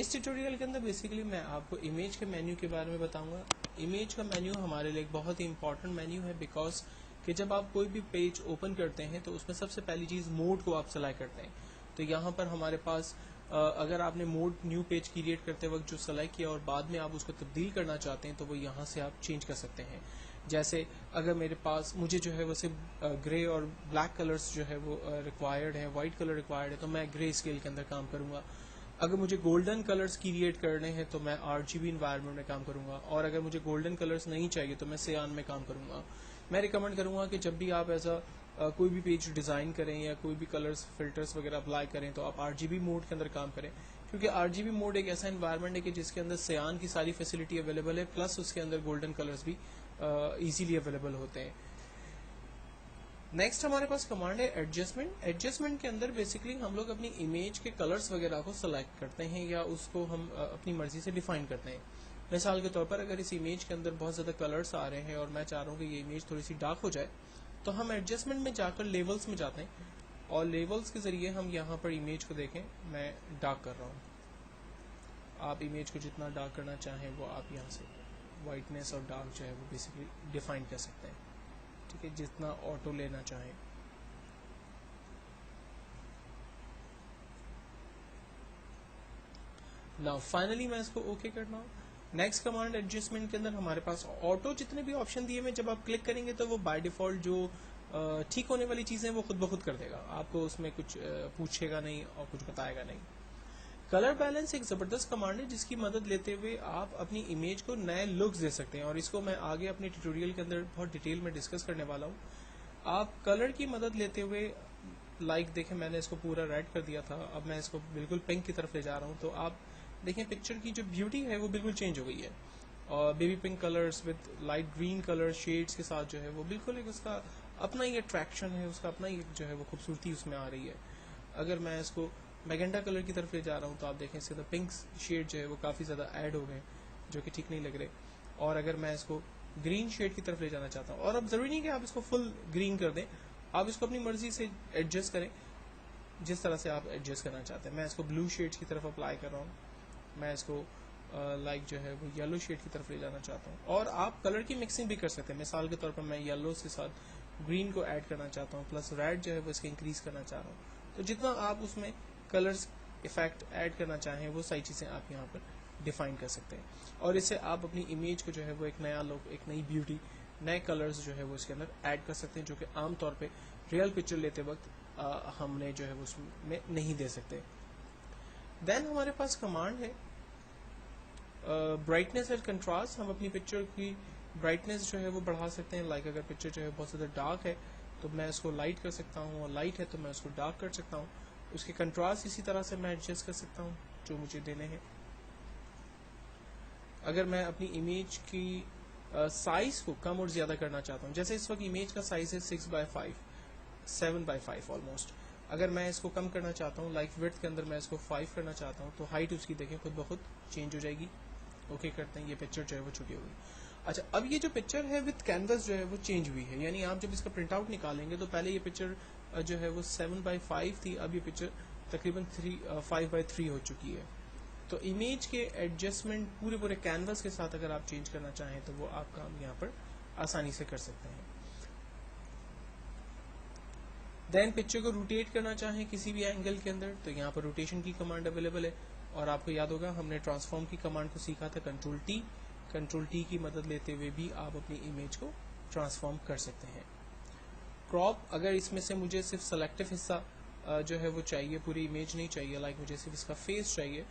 اس tutorial کے اندر basically میں آپ کو امیج کے مینیو کے بارے میں بتاؤں گا. امیج کا مینیو ہمارے لیے ایک بہت ہی امپورٹنٹ مینیو ہے، بیکاز کہ جب آپ کوئی بھی پیج اوپن کرتے ہیں تو اس میں سب سے پہلی چیز موڈ کو آپ سلیکٹ کرتے ہیں. تو یہاں پر ہمارے پاس اگر آپ نے موڈ نیو پیج کریٹ کرتے وقت جو سلیکٹ کیا اور بعد میں آپ اس کو تبدیل کرنا چاہتے ہیں تو وہ یہاں سے آپ چینج کر سکتے ہیں. جیسے اگر میرے پاس مجھے جو ہے وہ صرف گرے اور بلیک کلرز جو ہے وہ ریکوائرڈ ہیں، وائٹ کلر ریکوائرڈ ہے، تو میں گرے اسکیل کے اندر کام کروں گا. اگر مجھے گولڈن کلرز کریٹ کرنے ہیں تو میں RGB انوائرمنٹ میں کام کروں گا، اور اگر مجھے گولڈن کلرز نہیں چاہیے تو میں سیان میں کام کروں گا. میں ریکمینڈ کروں گا کہ جب بھی آپ ایسا کوئی بھی پیج ڈیزائن کریں یا کوئی بھی کلرز فلٹرز وغیرہ اپلائی کریں تو آپ RGB موڈ کے اندر کام کریں، کیونکہ RGB موڈ ایک ایسا انوائرمنٹ ہے کہ جس کے اندر سیان کی ساری فیسلٹی اویلیبل ہے، پلس اس کے اندر گولڈن کلرز بھی ایزیلی اویلیبل ہوتے ہیں. نیکسٹ ہمارے پاس کمانڈ ہے ایڈجسٹمنٹ. ایڈجسٹمنٹ کے اندر بیسکلی ہم لوگ اپنی امیج کے کلرز وغیرہ کو سلیکٹ کرتے ہیں یا اس کو ہم اپنی مرضی سے ڈیفائن کرتے ہیں. مثال کے طور پر اگر اس امیج کے اندر بہت زیادہ کلرز آ رہے ہیں اور میں چاہ رہا ہوں کہ یہ امیج تھوڑی سی ڈارک ہو جائے، تو ہم ایڈجسٹمنٹ میں جا کر لیولز میں جاتے ہیں اور لیولز کے ذریعے ہم یہاں پر امیج کو دیکھیں میں ڈارک کر رہا ہوں. آپ امیج کو جتنا ڈارک کرنا چاہیں وہ آپ یہاں سے وائٹنس اور ڈارک جو ہے وہ بیسکلی ڈیفائن کر سکتے ہیں. ٹھیک ہے، جتنا آٹو لینا چاہیں. نا فائنلی میں اس کو اوکے کرنا ہوں. نیکسٹ کمانڈ ایڈجسٹمنٹ کے اندر ہمارے پاس آٹو جتنے بھی آپشن دیے ہوئے جب آپ کلک کریں گے تو وہ بائی ڈیفالٹ جو ٹھیک ہونے والی چیزیں وہ خود بخود کر دے گا، آپ کو اس میں کچھ پوچھے گا نہیں اور کچھ بتائے گا نہیں. کلر بیلنس ایک زبردست کمانڈ ہے جس کی مدد لیتے ہوئے آپ اپنی امیج کو نئے لکس دے سکتے ہیں، اور اس کو میں آگے اپنے ٹیوٹوریل کے اندر بہت ڈیٹیل میں ڈسکس کرنے والا ہوں. آپ کلر کی مدد لیتے ہوئے لائک دیکھیں میں نے اس کو پورا ریڈ کر دیا تھا، اب میں اس کو بالکل پنک کی طرف لے جا رہا ہوں تو آپ دیکھیں پکچر کی جو بیوٹی ہے وہ بالکل چینج ہو گئی ہے. اور baby pink colours with light green colour sheds کے ساتھ جو ہے وہ بالکل ایک اس کا اپنا ہی اٹریکشن ہے، اس کا اپنا ہی جو ہے وہ خوبصورتی اس میں آ رہی ہے. اگر میں اس کو میگنٹا کلر کی طرف لے جا رہا ہوں تو آپ دیکھیں اس کے اندر پنک شیڈ جو ہے وہ کافی زیادہ ایڈ ہو گئے جو کہ ٹھیک نہیں لگ رہے. اور اگر میں اس کو گرین شیڈ کی طرف لے جانا چاہتا ہوں، اور اب ضروری نہیں کہ آپ اس کو فل گرین کر دیں، آپ اس کو اپنی مرضی سے ایڈجسٹ کریں جس طرح سے آپ ایڈجسٹ کرنا چاہتے ہیں. میں اس کو بلو شیڈ کی طرف اپلائی کر رہا ہوں، میں اس کو لائک جو ہے وہ یلو شیڈ کی طرف لے جانا چاہتا ہوں. اور آپ کلر کی مکسنگ بھی کر سکتے ہیں. مثال کے طور پر میں یلو کے ساتھ گرین کو ایڈ کرنا چاہتا ہوں، پلس ریڈ جو ہے وہ اس کے انکریز کرنا چاہ رہا ہوں. تو جتنا آپ اس میں کلرز افیکٹ ایڈ کرنا چاہیں وہ ساری چیزیں آپ یہاں پر ڈیفائن کر سکتے ہیں، اور اس سے آپ اپنی امیج کو جو ہے وہ ایک نیا لک، ایک نئی بیوٹی، نئے کلرز جو ہے وہ اس کے اندر ایڈ کر سکتے ہیں جو کہ عام طور پہ ریئل پکچر لیتے وقت ہم نے جو ہے وہ اس میں نہیں دے سکتے. دین ہمارے پاس کمانڈ ہے برائٹنس اینڈ کنٹراسٹ. ہم اپنی پکچر کی برائٹنس جو ہے وہ بڑھا سکتے ہیں. لائک اگر پکچر جو ہے بہت زیادہ ڈارک ہے تو میں اس کو لائٹ کر سکتا ہوں، اور لائٹ ہے تو میں اس کو ڈارک کر سکتا ہوں. اس کے کنٹراسٹ اسی طرح سے میں ایڈجسٹ کر سکتا ہوں جو مجھے دینے ہیں. اگر میں اپنی امیج کی سائز کو کم اور زیادہ کرنا چاہتا ہوں، جیسے اس وقت امیج کا سائز ہے 6/5 7/5 آلموسٹ. اگر میں اس کو کم کرنا چاہتا ہوں، لائک وڈتھ کے اندر میں اس کو 5 کرنا چاہتا ہوں، تو ہائٹ اس کی دیکھیں خود بخود چینج ہو جائے گی. اوکے کرتے ہیں، یہ پکچر جو ہے وہ چھوٹی ہوگی. اچھا، اب یہ جو پکچر ہے وتھ کینوس جو ہے وہ چینج ہوئی ہے، یعنی آپ جب اس کا پرنٹ آؤٹ نکالیں گے تو پہلے یہ پکچر جو ہے وہ 7/5 تھی، اب یہ پکچر تقریباً 5/3 ہو چکی ہے. تو امیج کے ایڈجسٹمنٹ پورے کینوس کے ساتھ اگر آپ چینج کرنا چاہیں تو وہ آپ کام یہاں پر آسانی سے کر سکتے ہیں. دین پکچر کو روٹیٹ کرنا چاہیں کسی بھی اینگل کے اندر تو یہاں پر روٹیشن کی کمانڈ اویلیبل ہے. اور آپ کو یاد ہوگا ہم نے ٹرانسفارم کی کمانڈ کو سیکھا تھا، کنٹرول ٹی کی مدد لیتے ہوئے بھی آپ اپنی امیج کو ٹرانسفارم کر سکتے ہیں. کراپ، اگر اس میں سے مجھے صرف سلیکٹو حصہ جو ہے وہ چاہیے، پوری امیج نہیں چاہیے، لائک مجھے صرف اس کا فیس چاہیے،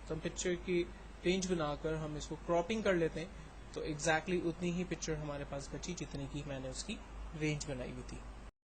تو ہم پکچر کی رینج بنا کر ہم اس کو کراپنگ کر لیتے ہیں تو ایگزیکٹلی اتنی ہی پکچر ہمارے پاس بچی جتنی کی میں نے اس کی رینج بنائی ہوئی تھی.